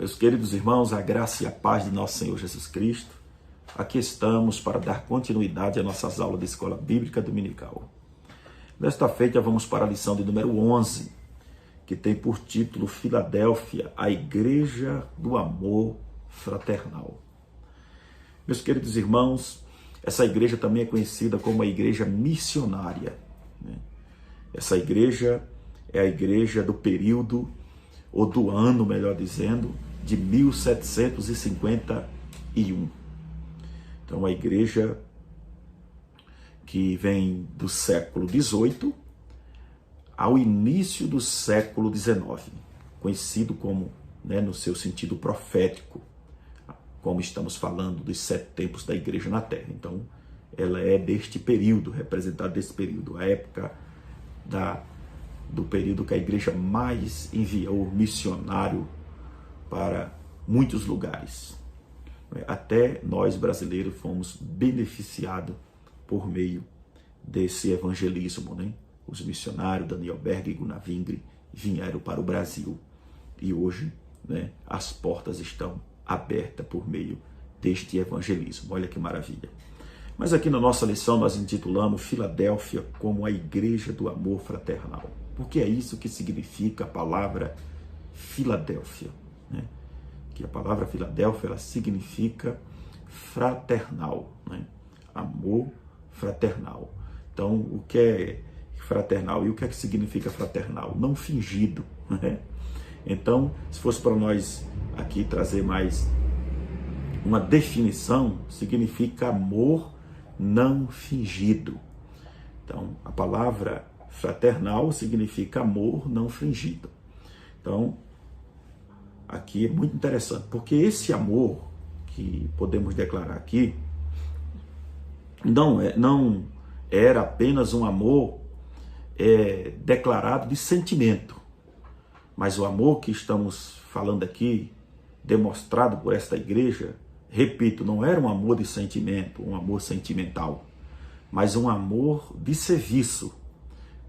Meus queridos irmãos, a graça e a paz de nosso Senhor Jesus Cristo, aqui estamos para dar continuidade às nossas aulas da Escola Bíblica Dominical. Nesta feita vamos para a lição de número 11, que tem por título Filadélfia, a Igreja do Amor Fraternal. Meus queridos irmãos, essa igreja também é conhecida como a igreja missionária. Essa igreja é a igreja do período, ou do ano, melhor dizendo, de 1751. Então, a igreja que vem do século XVIII ao início do século XIX, conhecido como, no seu sentido profético, como estamos falando dos 7 tempos da igreja na Terra. Então, ela é deste período, representada desse período, a época do período que a igreja mais enviou missionário para muitos lugares. Até nós brasileiros fomos beneficiados por meio desse evangelismo. Os missionários Daniel Berg e Gunnar Wingre vieram para o Brasil e hoje as portas estão abertas por meio deste evangelismo. Olha que maravilha. Mas aqui na nossa lição nós intitulamos Filadélfia como a Igreja do Amor Fraternal. Porque é isso que significa a palavra Filadélfia. Que a palavra Filadélfia ela significa fraternal. Amor fraternal. Então, o que é fraternal? E o que é que significa fraternal? Não fingido. Então, se fosse para nós aqui trazer mais uma definição, significa amor não fingido. Então, a palavra fraternal significa amor não fingido. Então, aqui é muito interessante, porque esse amor que podemos declarar aqui não era apenas um amor declarado de sentimento, mas o amor que estamos falando aqui, demonstrado por esta igreja, repito, não era um amor de sentimento, um amor sentimental, mas um amor de serviço,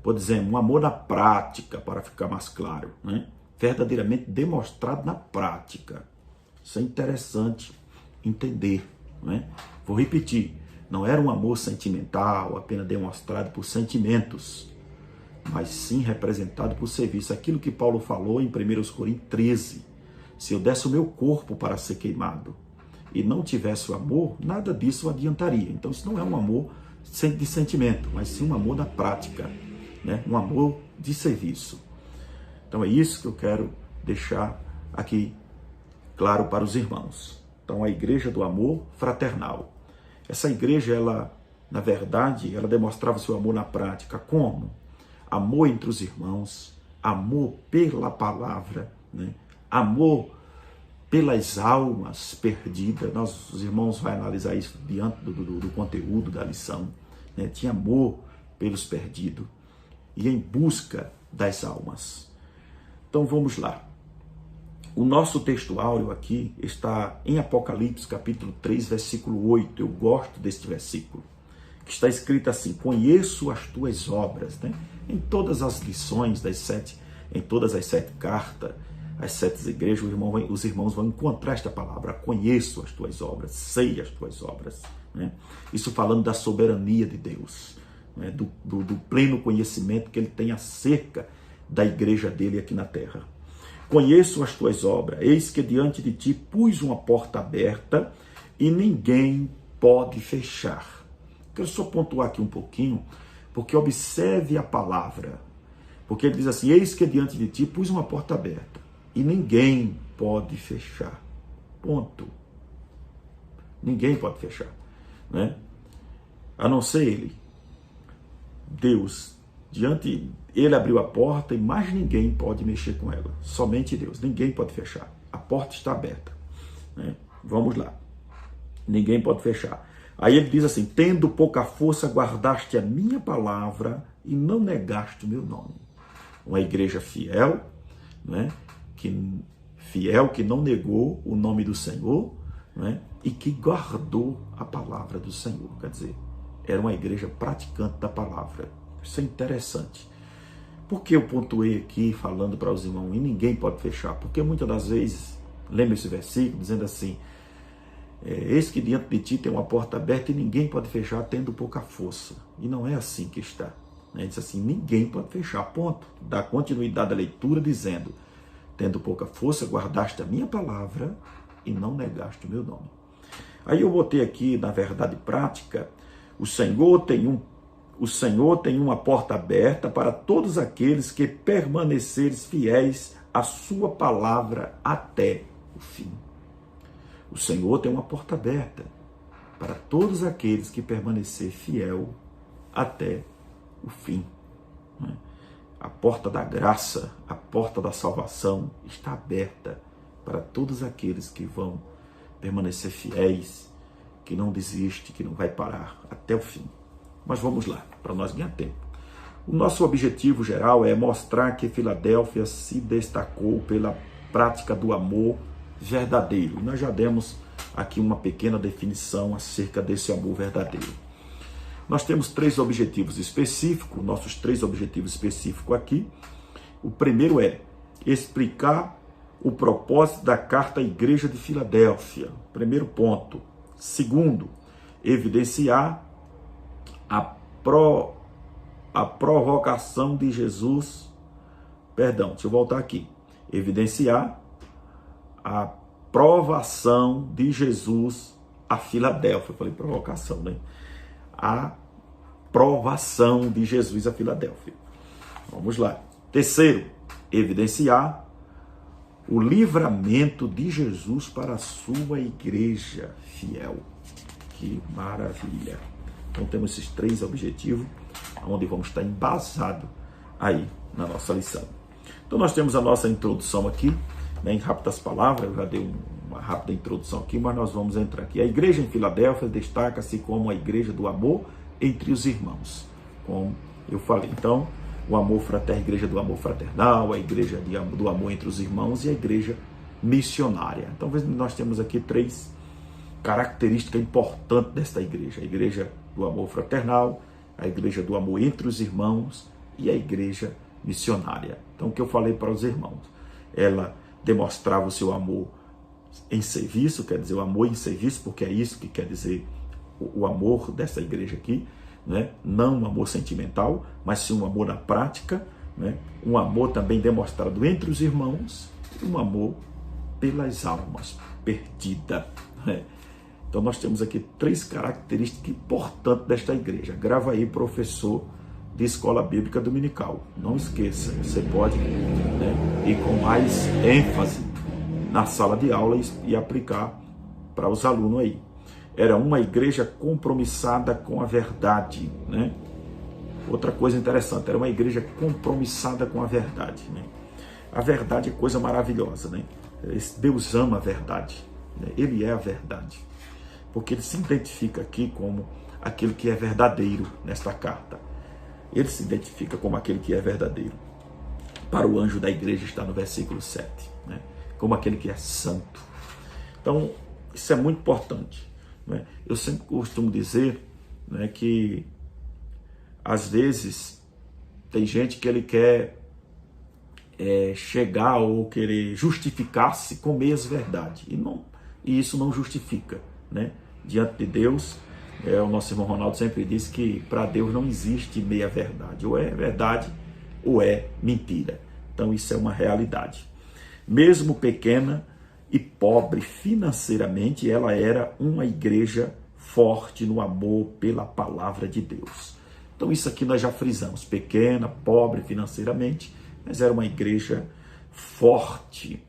por exemplo, um amor na prática, para ficar mais claro, verdadeiramente demonstrado na prática. Isso é interessante entender. Vou repetir, não era um amor sentimental, apenas demonstrado por sentimentos, mas sim representado por serviço. Aquilo que Paulo falou em 1 Coríntios 13, se eu desse o meu corpo para ser queimado e não tivesse o amor, nada disso adiantaria. Então isso não é um amor de sentimento, mas sim um amor da prática, um amor de serviço. Então é isso que eu quero deixar aqui claro para os irmãos. Então a igreja do amor fraternal. Essa igreja, ela, na verdade, ela demonstrava seu amor na prática. Como? Amor entre os irmãos, amor pela palavra, amor pelas almas perdidas. Os irmãos vão analisar isso diante do conteúdo da lição. Tinha amor pelos perdidos e em busca das almas. Então vamos lá. O nosso texto áureo aqui está em Apocalipse capítulo 3, versículo 8. Eu gosto deste versículo, que está escrito assim: conheço as tuas obras. Em todas as lições em todas as 7 cartas, as 7 igrejas, os irmãos vão encontrar esta palavra: conheço as tuas obras, sei as tuas obras. Isso falando da soberania de Deus, do pleno conhecimento que ele tem acerca da igreja dele aqui na terra. Conheço as tuas obras, eis que diante de ti pus uma porta aberta e ninguém pode fechar. Quero só pontuar aqui um pouquinho, porque observe a palavra, porque ele diz assim: eis que diante de ti pus uma porta aberta e ninguém pode fechar. Ponto. Ninguém pode fechar, a não ser ele. Deus, ele abriu a porta e mais ninguém pode mexer com ela. Somente Deus. Ninguém pode fechar. A porta está aberta. Vamos lá. Ninguém pode fechar. Aí ele diz assim: tendo pouca força, guardaste a minha palavra e não negaste o meu nome. Uma igreja fiel, que não negou o nome do Senhor, e que guardou a palavra do Senhor. Quer dizer, era uma igreja praticante da palavra. Isso é interessante. Por que eu pontuei aqui falando para os irmãos, e ninguém pode fechar? Porque muitas das vezes Lembra esse versículo dizendo assim: eis que diante de ti tem uma porta aberta e ninguém pode fechar tendo pouca força. E não é assim que está. Ele diz assim: ninguém pode fechar, ponto. Dá continuidade à leitura dizendo: tendo pouca força, guardaste a minha palavra e não negaste o meu nome. Aí eu botei aqui, na verdade prática, o Senhor tem uma porta aberta para todos aqueles que permaneceres fiéis à sua palavra até o fim. O Senhor tem uma porta aberta para todos aqueles que permanecer fiel até o fim. A porta da graça, a porta da salvação está aberta para todos aqueles que vão permanecer fiéis, que não desiste, que não vai parar até o fim. Mas vamos lá, para nós ganhar tempo. O nosso objetivo geral é mostrar que Filadélfia se destacou pela prática do amor verdadeiro. E nós já demos aqui uma pequena definição acerca desse amor verdadeiro. Nós temos três objetivos específicos, nossos três objetivos específicos aqui. O primeiro é explicar o propósito da carta à igreja de Filadélfia. Primeiro ponto. Segundo, evidenciar a provocação de Jesus. Perdão, deixa eu voltar aqui. Evidenciar a provação de Jesus a Filadélfia. Eu falei provocação, né? A provação de Jesus a Filadélfia. Vamos lá. Terceiro, evidenciar o livramento de Jesus para a sua igreja fiel. Que maravilha! Então temos esses três objetivos, onde vamos estar embasados aí na nossa lição. Então nós temos a nossa introdução aqui, em rápidas palavras, eu já dei uma rápida introdução aqui, mas nós vamos entrar aqui. A igreja em Filadélfia destaca-se como a igreja do amor entre os irmãos, como eu falei. Então, o amor fraterno, a igreja do amor fraternal, a igreja do amor entre os irmãos e a igreja missionária. Então, nós temos aqui três características importantes desta igreja: a igreja do amor fraternal, a igreja do amor entre os irmãos e a igreja missionária. Então, o que eu falei para os irmãos? Ela demonstrava o seu amor em serviço, quer dizer, o amor em serviço, porque é isso que quer dizer o amor dessa igreja aqui, né? Não um amor sentimental, mas sim um amor na prática, né? Um amor também demonstrado entre os irmãos, e um amor pelas almas perdidas, né? Então nós temos aqui três características importantes desta igreja. Grava aí, professor de escola bíblica dominical. Não esqueça, você pode, né, ir com mais ênfase na sala de aula e aplicar para os alunos aí. Era uma igreja compromissada com a verdade, né? Outra coisa interessante, era uma igreja compromissada com a verdade, né? A verdade é coisa maravilhosa, né? Deus ama a verdade, né? Ele é a verdade, porque ele se identifica aqui como aquele que é verdadeiro nesta carta. Ele se identifica como aquele que é verdadeiro. Para o anjo da igreja está no versículo 7, né? Como aquele que é santo. Então, isso é muito importante, né? Eu sempre costumo dizer, né, que às vezes tem gente que ele quer chegar ou querer justificar-se com meias verdade. E isso não justifica, né? Diante de Deus, o nosso irmão Ronaldo sempre diz que para Deus não existe meia verdade. Ou é verdade ou é mentira. Então isso é uma realidade. Mesmo pequena e pobre financeiramente, ela era uma igreja forte no amor pela palavra de Deus. Então isso aqui nós já frisamos. Pequena, pobre financeiramente, mas era uma igreja forte.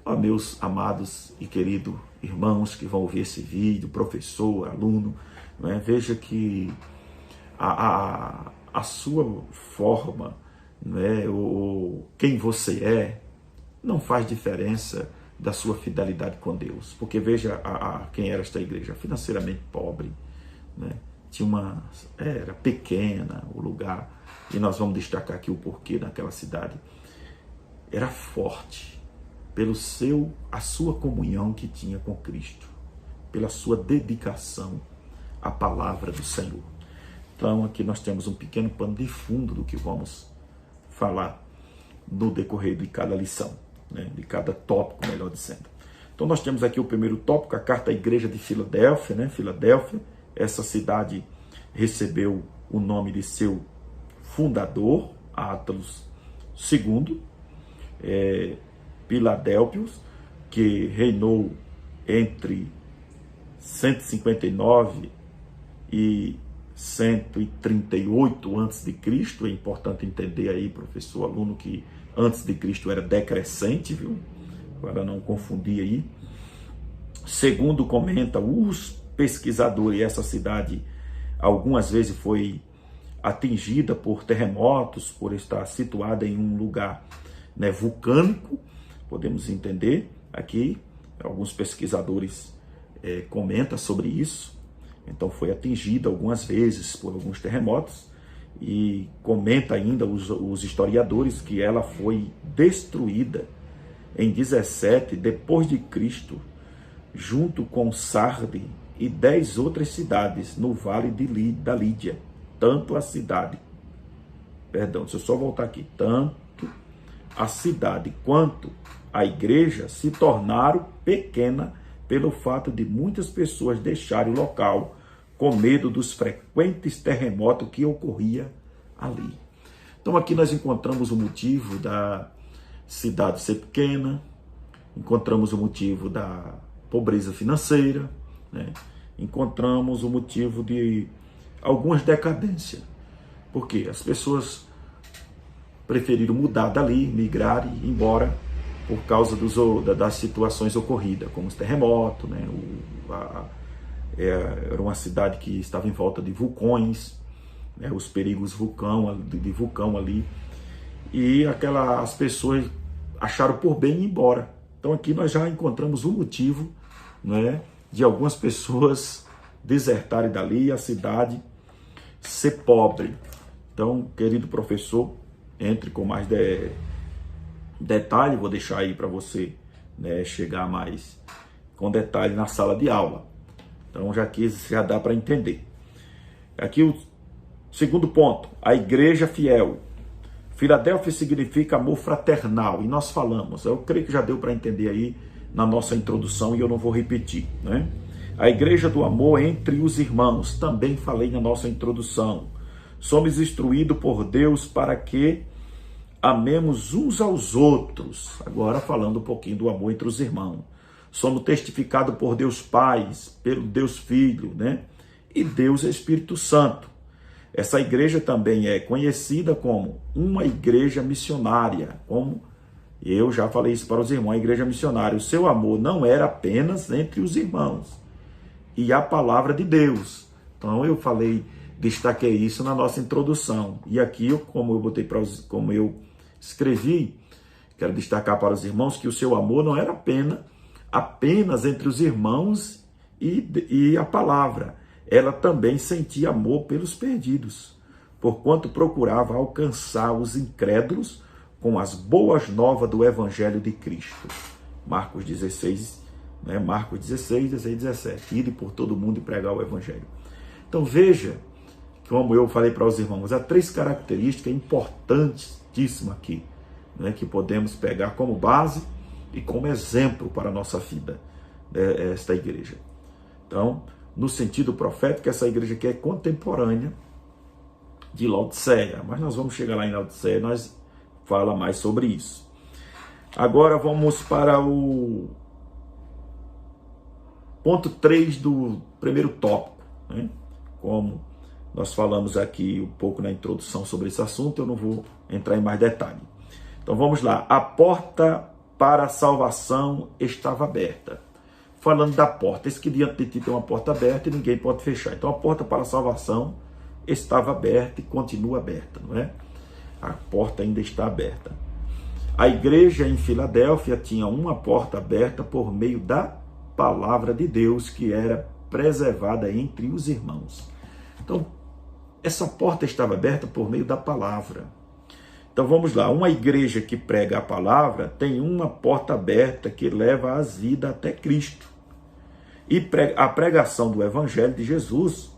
Ó, meus amados e queridos irmãos que vão ver esse vídeo, professor, aluno, né? Veja que a sua forma, né, ou quem você é, não faz diferença da sua fidelidade com Deus. Porque veja quem era esta igreja, financeiramente pobre, né? Era pequena o lugar, e nós vamos destacar aqui o porquê naquela cidade. Era forte a sua comunhão que tinha com Cristo, pela sua dedicação à palavra do Senhor. Então aqui nós temos um pequeno pano de fundo do que vamos falar no decorrer de cada lição, né? De cada tópico, melhor dizendo. Então nós temos aqui o primeiro tópico, a carta à igreja de Filadélfia, né? Filadélfia, essa cidade recebeu o nome de seu fundador, Átalos II, Filadélfios, que reinou entre 159 e 138 a.C. É importante entender aí, professor, aluno, que antes de Cristo era decrescente, viu? Para não confundir aí. Segundo comenta os pesquisadores, essa cidade algumas vezes foi atingida por terremotos, por estar situada em um lugar, né, vulcânico, podemos entender aqui, alguns pesquisadores comentam sobre isso. Então foi atingida algumas vezes por alguns terremotos, e comenta ainda os historiadores que ela foi destruída em 17 depois de Cristo, junto com Sarde e 10 outras cidades no vale da Lídia. Tanto a cidade, deixa eu só voltar aqui, tanto a cidade quanto a igreja se tornaram pequena pelo fato de muitas pessoas deixarem o local com medo dos frequentes terremotos que ocorria ali. Então aqui nós encontramos o motivo da cidade ser pequena, encontramos o motivo da pobreza financeira, né? Encontramos o motivo de algumas decadências, porque as pessoas preferiram mudar dali, migrar e ir embora por causa das situações ocorridas, como os terremotos, né? Era uma cidade que estava em volta de vulcões, né? Os perigos de vulcão ali, e as pessoas acharam por bem ir embora. Então aqui nós já encontramos o motivo, né, de algumas pessoas desertarem dali e a cidade ser pobre. Então, querido professor, entre com mais detalhe, vou deixar aí para você, né, chegar mais com detalhe na sala de aula. Então já dá para entender. Aqui o segundo ponto, a igreja fiel. Filadélfia significa amor fraternal, e nós falamos, eu creio que já deu para entender aí na nossa introdução, e eu não vou repetir, né? A igreja do amor entre os irmãos, também falei na nossa introdução. Somos instruídos por Deus para que amemos uns aos outros. Agora falando um pouquinho do amor entre os irmãos. Somos testificados por Deus Pai, pelo Deus Filho, né? E Deus Espírito Santo. Essa igreja também é conhecida como uma igreja missionária, como eu já falei isso para os irmãos, a igreja missionária. O seu amor não era apenas entre os irmãos e a palavra de Deus. Então eu destaquei isso na nossa introdução. E aqui, como eu escrevi, quero destacar para os irmãos que o seu amor não era apenas entre os irmãos e a palavra. Ela também sentia amor pelos perdidos, porquanto procurava alcançar os incrédulos com as boas novas do Evangelho de Cristo. Marcos 16, né? Marcos 16, 16, 17. Ide por todo mundo e pregar o Evangelho. Então veja, como eu falei para os irmãos, há 3 características importantíssimas aqui, né, que podemos pegar como base e como exemplo para a nossa vida, né, esta igreja. Então, no sentido profético, essa igreja aqui é contemporânea de Laodiceia, mas nós vamos chegar lá em Laodiceia, nós fala mais sobre isso. Agora vamos para o ponto 3 do primeiro tópico, né? Como nós falamos aqui um pouco na introdução sobre esse assunto, eu não vou entrar em mais detalhe. Então vamos lá, a porta para a salvação estava aberta. Falando da porta, esse que diante de ti tem uma porta aberta e ninguém pode fechar. Então a porta para a salvação estava aberta e continua aberta, não é? A porta ainda está aberta. A igreja em Filadélfia tinha uma porta aberta por meio da palavra de Deus que era preservada entre os irmãos. Então, essa porta estava aberta por meio da palavra. Então vamos lá, uma igreja que prega a palavra tem uma porta aberta que leva as vidas até Cristo. E a pregação do Evangelho de Jesus,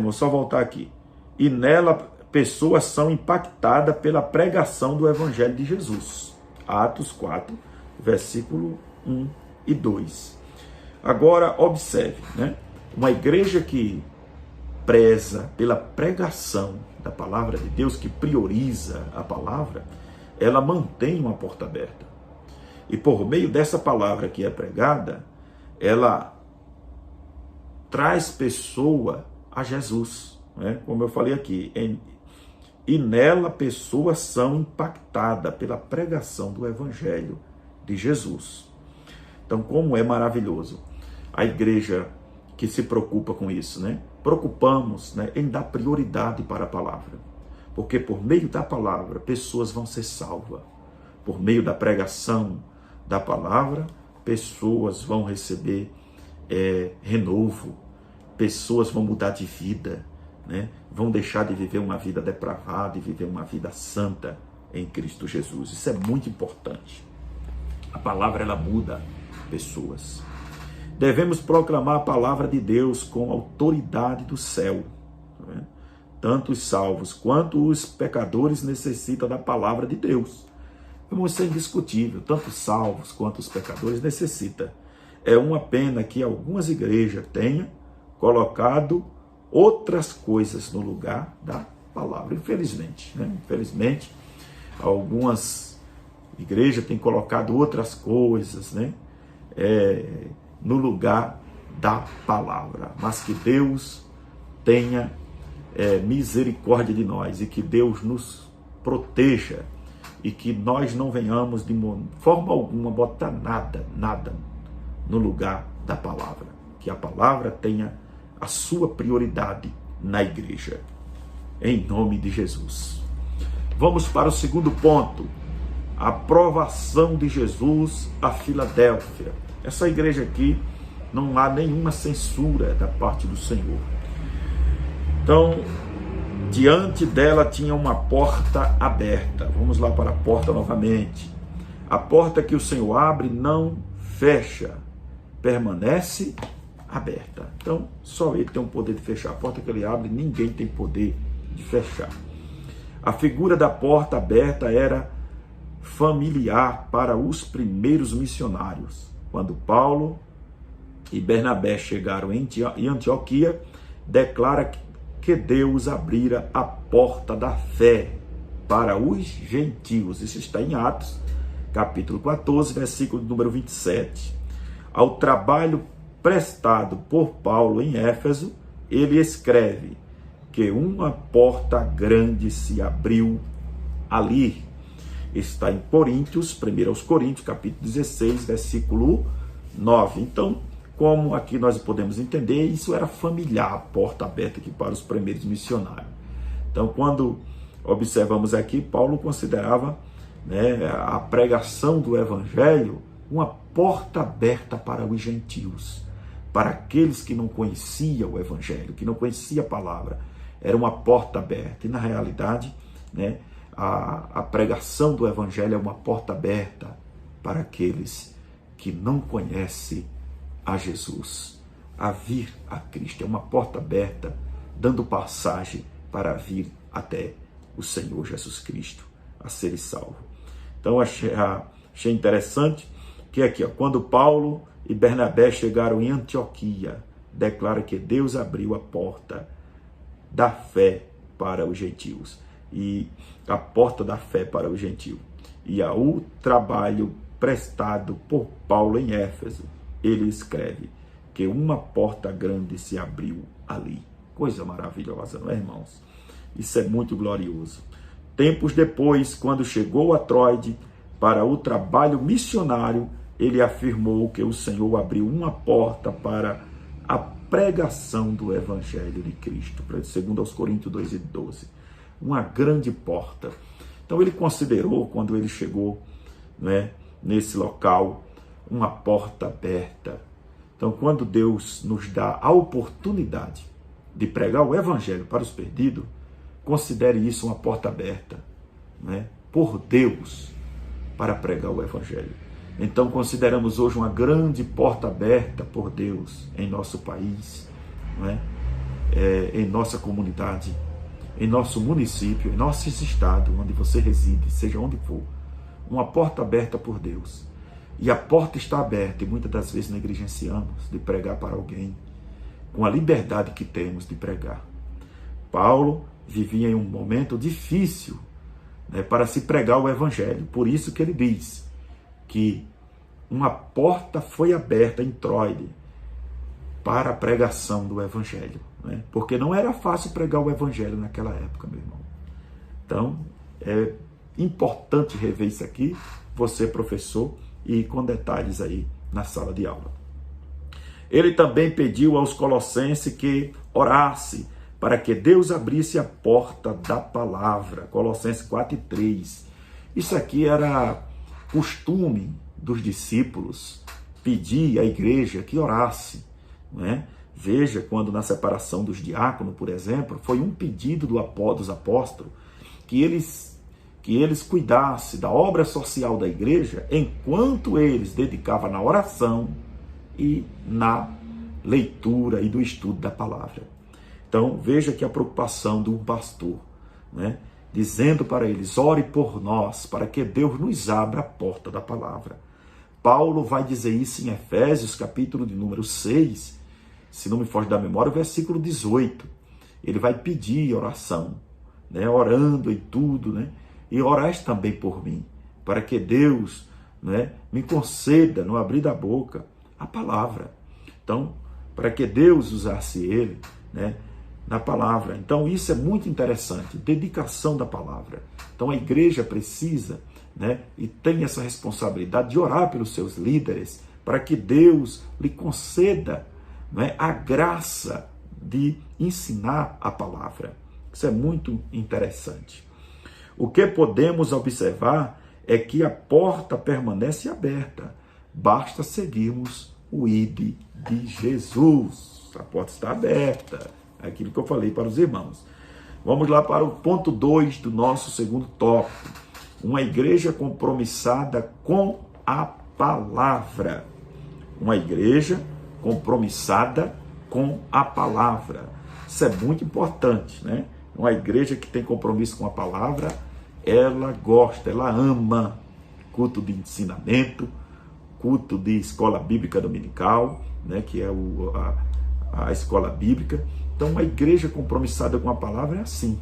vou só voltar aqui, e nela pessoas são impactadas pela pregação do Evangelho de Jesus. Atos 4, versículo 1 e 2. Agora, observe, né? Uma igreja que preza pela pregação da palavra de Deus, que prioriza a palavra, ela mantém uma porta aberta. E por meio dessa palavra que é pregada, ela traz pessoa a Jesus, né? Como eu falei aqui, e nela pessoas são impactadas pela pregação do Evangelho de Jesus. Então, como é maravilhoso a igreja que se preocupa com isso, né? Preocupamos, né, em dar prioridade para a palavra, porque por meio da palavra pessoas vão ser salvas. Por meio da pregação da palavra, pessoas vão receber renovo, pessoas vão mudar de vida, né? Vão deixar de viver uma vida depravada e viver uma vida santa em Cristo Jesus. Isso é muito importante. A palavra, ela muda pessoas. Devemos proclamar a palavra de Deus com autoridade do céu, né? Tanto os salvos quanto os pecadores necessitam da palavra de Deus. Isso é indiscutível, tanto os salvos quanto os pecadores necessitam. É uma pena que algumas igrejas tenham colocado outras coisas no lugar da palavra, infelizmente, né? Infelizmente, algumas igrejas têm colocado outras coisas, né, no lugar da palavra. Mas que Deus tenha misericórdia de nós e que Deus nos proteja e que nós não venhamos de forma alguma botar nada no lugar da palavra. Que a palavra tenha a sua prioridade na igreja. Em nome de Jesus. Vamos para o segundo ponto. A aprovação de Jesus a Filadélfia. Essa igreja aqui não há nenhuma censura da parte do Senhor. Então, diante dela tinha uma porta aberta. Vamos lá para a porta novamente. A porta que o Senhor abre não fecha, permanece aberta. Então, só Ele tem o poder de fechar. A porta que Ele abre, ninguém tem poder de fechar. A figura da porta aberta era familiar para os primeiros missionários. Quando Paulo e Bernabé chegaram em Antioquia, declara que Deus abrira a porta da fé para os gentios. Isso está em Atos, capítulo 14, versículo número 27. Ao trabalho prestado por Paulo em Éfeso, ele escreve que uma porta grande se abriu ali. Está em Coríntios, 1 Coríntios, capítulo 16, versículo 9. Então, como aqui nós podemos entender, isso era familiar, a porta aberta aqui para os primeiros missionários. Então, quando observamos aqui, Paulo considerava, né, a pregação do Evangelho uma porta aberta para os gentios, para aqueles que não conheciam o Evangelho, que não conheciam a palavra. Era uma porta aberta. E, na realidade, né, a pregação do Evangelho é uma porta aberta para aqueles que não conhecem a Jesus, a vir a Cristo. É uma porta aberta, dando passagem para vir até o Senhor Jesus Cristo, a ser salvo. Então, achei interessante que aqui, quando Paulo e Bernabé chegaram em Antioquia, declara que Deus abriu a porta da fé para os gentios. E a porta da fé para o gentio. E ao trabalho prestado por Paulo em Éfeso, ele escreve que uma porta grande se abriu ali. Coisa maravilhosa, não é, irmãos? Isso é muito glorioso. Tempos depois, quando chegou a Troade para o trabalho missionário, ele afirmou que o Senhor abriu uma porta para a pregação do Evangelho de Cristo, segundo aos Coríntios 2 e 12. Uma grande porta. Então ele considerou, quando ele chegou, né, nesse local, uma porta aberta. Então, quando Deus nos dá a oportunidade de pregar o Evangelho para os perdidos, considere isso uma porta aberta, né, por Deus, para pregar o Evangelho. Então, consideramos hoje uma grande porta aberta por Deus em nosso país, né, em nossa comunidade, em nosso município, em nosso estado, onde você reside, seja onde for. Uma porta aberta por Deus, E a porta está aberta, e muitas das vezes negligenciamos de pregar para alguém, com a liberdade que temos de pregar. Paulo vivia em um momento difícil, né, para se pregar o evangelho. Por isso que ele diz que uma porta foi aberta em Troade para a pregação do evangelho, né? Porque não era fácil pregar o evangelho naquela época, meu irmão. Então, é importante rever isso aqui, você professor, e com detalhes aí na sala de aula. Ele também pediu aos colossenses que orasse para que Deus abrisse a porta da palavra. Colossenses 4:3. Isso aqui era costume dos discípulos, pedir à igreja que orasse, né? Veja, quando na separação dos diáconos, por exemplo, foi um pedido dos apóstolos que eles cuidassem da obra social da igreja enquanto eles dedicavam na oração e na leitura e do estudo da palavra. Então, veja que a preocupação de um pastor, né, dizendo para eles, ore por nós, para que Deus nos abra a porta da palavra. Paulo vai dizer isso em Efésios, capítulo de número 6, se não me foge da memória, o versículo 18. Ele vai pedir oração, né, orando em tudo, né, e orais também por mim, para que Deus, né, me conceda, no abrir da boca, a palavra. Então, para que Deus usasse ele, né, na palavra. Então, isso é muito interessante, dedicação da palavra. Então, a igreja precisa, né, e tem essa responsabilidade de orar pelos seus líderes, para que Deus lhe conceda, né, a graça de ensinar a palavra. Isso é muito interessante. O que podemos observar é que a porta permanece aberta. Basta seguirmos o ID de Jesus. A porta está aberta. É aquilo que eu falei para os irmãos. Vamos lá para o ponto 2 do nosso segundo tópico. Uma igreja compromissada com a palavra. Uma igreja compromissada com a palavra. Isso é muito importante, né? Uma igreja que tem compromisso com a palavra, ela gosta, ela ama culto de ensinamento, culto de escola bíblica dominical, né, que é a escola bíblica. Então, uma igreja compromissada com a palavra é assim.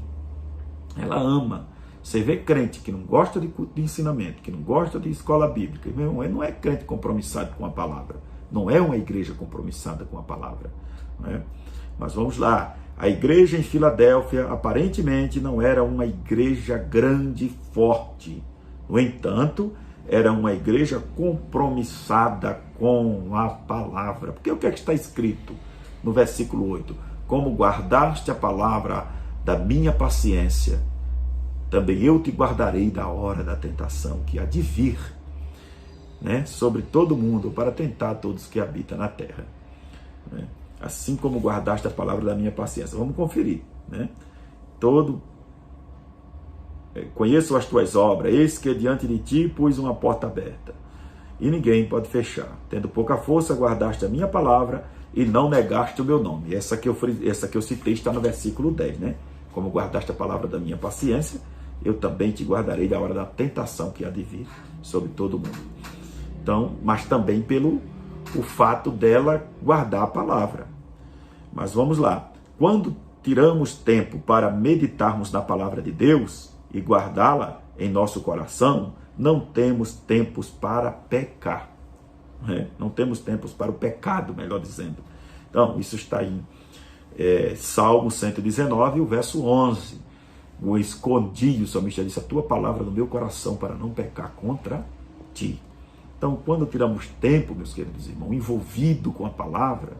Ela ama. Você vê crente que não gosta de culto de ensinamento, que não gosta de escola bíblica, não é crente compromissado com a palavra. Não é uma igreja compromissada com a palavra, né? Mas vamos lá. A igreja em Filadélfia aparentemente não era uma igreja grande e forte. No entanto, era uma igreja compromissada com a palavra. Porque o que é que está escrito no versículo 8? Como guardaste a palavra da minha paciência, também eu te guardarei da hora da tentação que há de vir, né, sobre todo mundo, para tentar todos que habitam na terra, né? Assim como guardaste a palavra da minha paciência. Vamos conferir, né? Conheço as tuas obras, eis que diante de ti pus uma porta aberta, e ninguém pode fechar. Tendo pouca força, guardaste a minha palavra e não negaste o meu nome. Essa que eu citei está no versículo 10, né? Como guardaste a palavra da minha paciência, eu também te guardarei da hora da tentação que há de vir sobre todo mundo. Então, mas também pelo o fato dela guardar a palavra. Mas vamos lá. Quando tiramos tempo para meditarmos na palavra de Deus e guardá-la em nosso coração, não temos tempos para pecar, né? Não temos tempos para o pecado, melhor dizendo. Então, isso está em Salmo 119, o verso 11. O escondi, o salmista disse, a tua palavra no meu coração para não pecar contra ti. Então, quando tiramos tempo, meus queridos irmãos, envolvido com a palavra,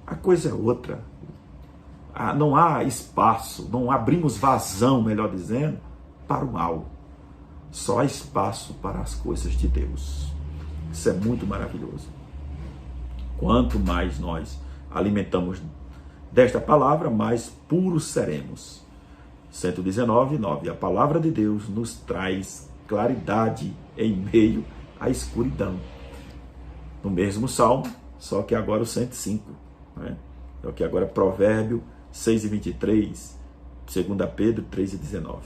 a coisa é outra. Não há espaço, não abrimos vazão, melhor dizendo, para o mal. Só há espaço para as coisas de Deus. Isso é muito maravilhoso. Quanto mais nós alimentamos desta palavra, mais puros seremos. 119:9. A palavra de Deus nos traz claridade em meio à escuridão. No mesmo salmo, só que agora o 105. Né? Só que agora Provérbio 6:23, 2 Pedro 3:19.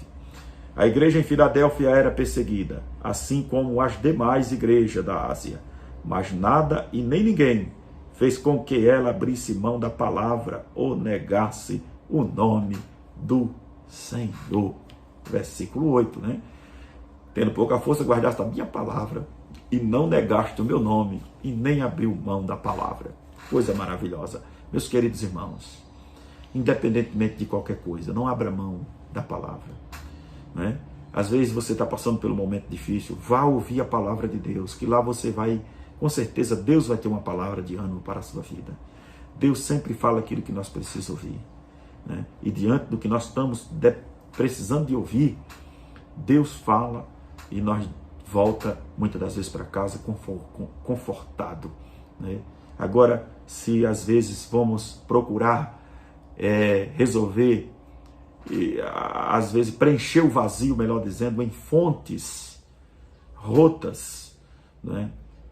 A igreja em Filadélfia era perseguida, assim como as demais igrejas da Ásia, mas nada e nem ninguém fez com que ela abrisse mão da palavra ou negasse o nome do Senhor. Versículo 8, né? Tendo pouca força, guardaste a minha palavra e não negaste o meu nome e nem abriu mão da palavra. Coisa maravilhosa. Meus queridos irmãos, independentemente de qualquer coisa, não abra mão da palavra, né? Às vezes você está passando por um momento difícil, vá ouvir a palavra de Deus, que lá você vai, com certeza Deus vai ter uma palavra de ânimo para a sua vida. Deus sempre fala aquilo que nós precisamos ouvir, né? E diante do que nós estamos precisando de ouvir, Deus fala e nós volta muitas das vezes para casa confortado, né? Agora, se às vezes vamos procurar resolver, às vezes preencher o vazio, melhor dizendo, em fontes rotas, né,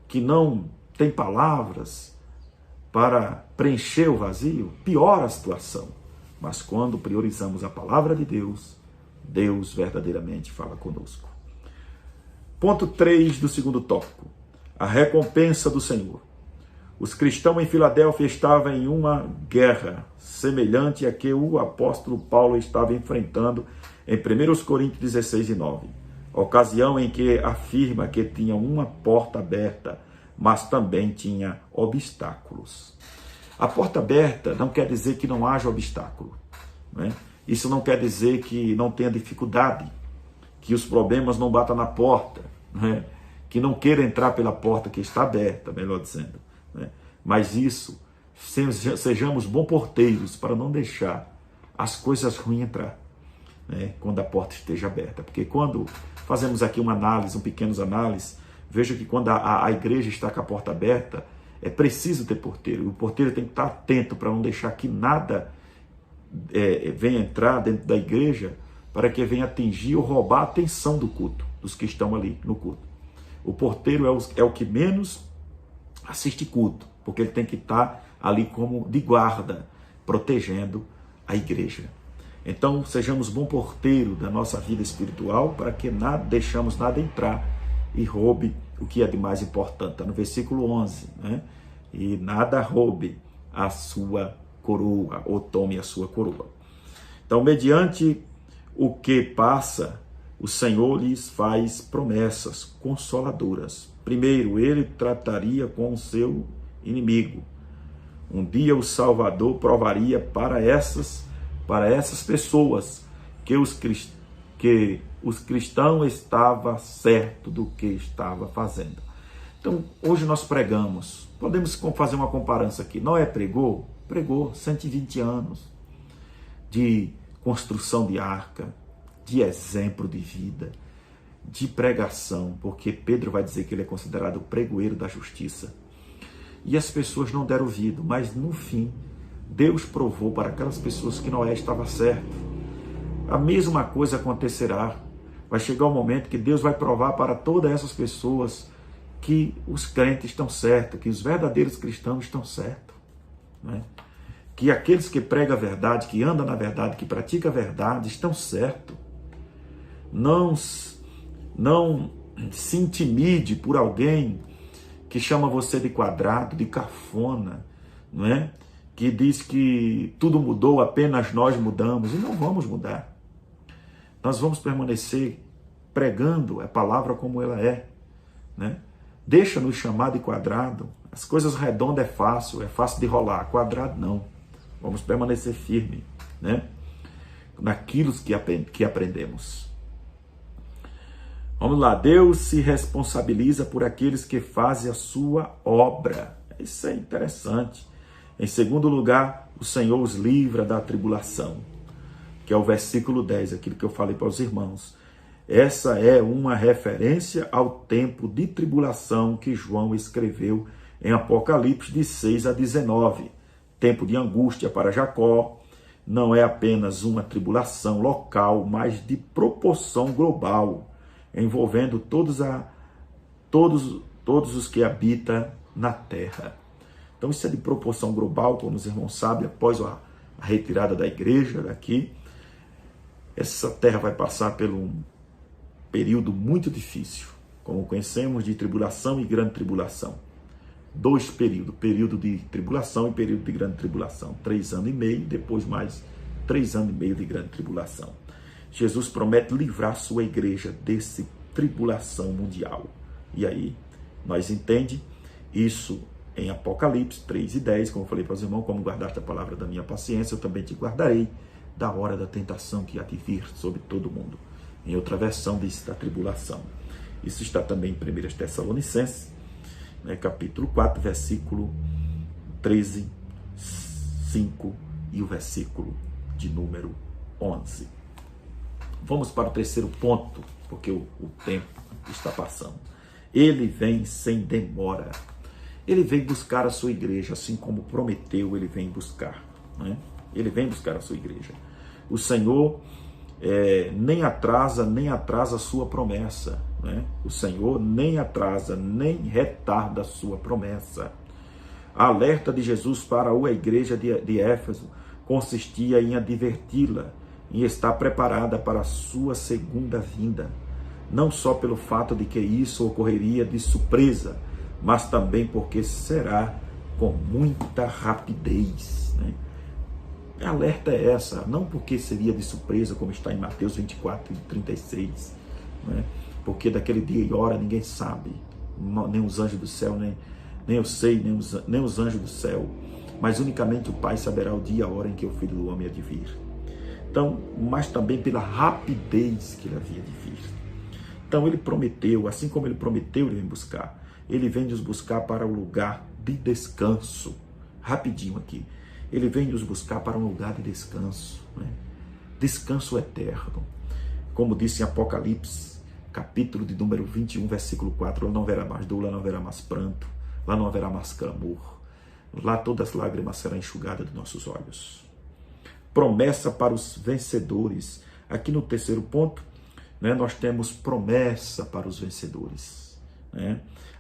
que não tem palavras para preencher o vazio, piora a situação. Mas quando priorizamos a palavra de Deus, Deus verdadeiramente fala conosco. Ponto 3 do segundo tópico: a recompensa do Senhor. Os cristãos em Filadélfia estavam em uma guerra semelhante à que o apóstolo Paulo estava enfrentando em 1 Coríntios 16 e 9, ocasião em que afirma que tinha uma porta aberta, mas também tinha obstáculos. A porta aberta não quer dizer que não haja obstáculo, né? Isso não quer dizer que não tenha dificuldade, que os problemas não batam na porta, né? Que não queira entrar pela porta que está aberta, melhor dizendo, né? Mas isso, sejamos bons porteiros para não deixar as coisas ruins entrar, né? Quando a porta esteja aberta. Porque quando fazemos aqui uma análise, um pequeno análise, veja que quando a igreja está com a porta aberta, é preciso ter porteiro. O porteiro tem que estar atento para não deixar que nada venha entrar dentro da igreja para que venha atingir ou roubar a atenção do culto, dos que estão ali no culto. O porteiro é o que menos assiste culto, porque ele tem que estar ali como de guarda, protegendo a igreja. Então, sejamos bom porteiro da nossa vida espiritual para que deixamos nada entrar e roube o que é de mais importante. Está no versículo 11, né? E nada roube a sua coroa, ou tome a sua coroa. Então, mediante o que passa, o Senhor lhes faz promessas consoladoras. Primeiro, ele trataria com o seu inimigo. Um dia o Salvador provaria para essas pessoas que os cristãos estavam certo do que estava fazendo. Então, hoje nós pregamos, podemos fazer uma comparação aqui. Noé pregou 120 anos de construção de arca, de exemplo de vida, de pregação, porque Pedro vai dizer que ele é considerado o pregoeiro da justiça. E as pessoas não deram ouvido, mas no fim, Deus provou para aquelas pessoas que Noé estava certo. A mesma coisa acontecerá. Vai chegar um momento que Deus vai provar para todas essas pessoas que os crentes estão certos, que os verdadeiros cristãos estão certos, né? Que aqueles que pregam a verdade, que andam na verdade, que praticam a verdade, estão certos. Não se intimide por alguém que chama você de quadrado, de cafona, não é? Que diz que tudo mudou, apenas nós mudamos, e não vamos mudar. Nós vamos permanecer pregando a palavra como ela é, né? Deixa-nos chamar de quadrado. As coisas redondas é fácil de rolar, quadrado não. Vamos permanecer firme, né? Naquilo que aprendemos. Vamos lá, Deus se responsabiliza por aqueles que fazem a sua obra. Isso é interessante. Em segundo lugar, o Senhor os livra da tribulação, que é o versículo 10, aquilo que eu falei para os irmãos. Essa é uma referência ao tempo de tribulação que João escreveu em Apocalipse de 6 a 19. Tempo de angústia para Jacó. Não é apenas uma tribulação local, mas de proporção global, envolvendo todos os que habitam na terra. Então isso é de proporção global, como os irmãos sabem, após a retirada da igreja daqui. Essa terra vai passar por um período muito difícil, como conhecemos, de tribulação e grande tribulação. 2 períodos, período de tribulação e período de grande tribulação. 3 anos e meio, depois mais 3 anos e meio de grande tribulação. Jesus promete livrar sua igreja desse tribulação mundial. E aí, nós entendemos isso em Apocalipse 3:10, como eu falei para os irmãos, como guardaste a palavra da minha paciência, eu também te guardarei da hora da tentação que há de vir sobre todo mundo. Em outra versão diz da tribulação. Isso está também em 1 Tessalonicenses, capítulo 4, versículo 13, 5 e o versículo de número 11. Vamos para o terceiro ponto, porque o tempo está passando. Ele vem sem demora. Ele vem buscar a sua igreja, assim como prometeu, ele vem buscar. Ele vem buscar a sua igreja. O Senhor nem atrasa a sua promessa. O Senhor nem atrasa, nem retarda a sua promessa. A alerta de Jesus para a igreja de Éfeso consistia em adverti-la, em estar preparada para a sua segunda vinda. Não só pelo fato de que isso ocorreria de surpresa, mas também porque será com muita rapidez. A alerta é essa, não porque seria de surpresa, como está em Mateus 24:36, porque daquele dia e hora ninguém sabe, nem os anjos do céu, nem eu sei, nem os anjos do céu, mas unicamente o Pai saberá o dia e a hora em que o Filho do Homem há de vir. Então, mas também pela rapidez que ele havia de vir. Então ele prometeu, assim como ele prometeu, ele vem buscar. Ele vem nos buscar para o lugar de descanso. Rapidinho aqui. Ele vem nos buscar para um lugar de descanso. Descanso eterno. Como disse em Apocalipse, capítulo de número 21, versículo 4. Lá não haverá mais dor, lá não haverá mais pranto, lá não haverá mais clamor. Lá todas as lágrimas serão enxugadas dos nossos olhos. Promessa para os vencedores. Aqui no terceiro ponto, nós temos promessa para os vencedores.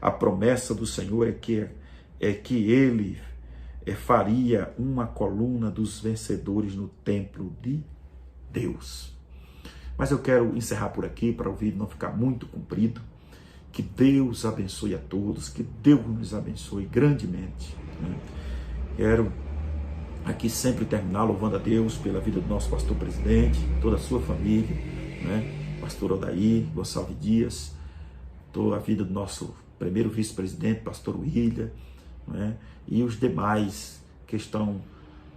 A promessa do Senhor é que Ele faria uma coluna dos vencedores no templo de Deus. Mas eu quero encerrar por aqui, para o vídeo não ficar muito comprido. Que Deus abençoe a todos, que Deus nos abençoe grandemente. Quero aqui sempre terminar louvando a Deus pela vida do nosso pastor presidente, toda a sua família, pastor Odair Gonçalves Dias, toda a vida do nosso primeiro vice-presidente, pastor William, e os demais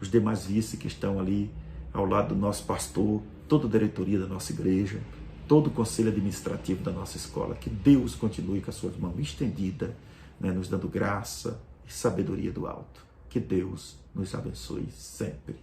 os demais vice que estão ali ao lado do nosso pastor, toda a diretoria da nossa igreja, todo o conselho administrativo da nossa escola. Que Deus continue com as suas mãos estendidas, nos dando graça e sabedoria do alto. Que Deus nos abençoe sempre.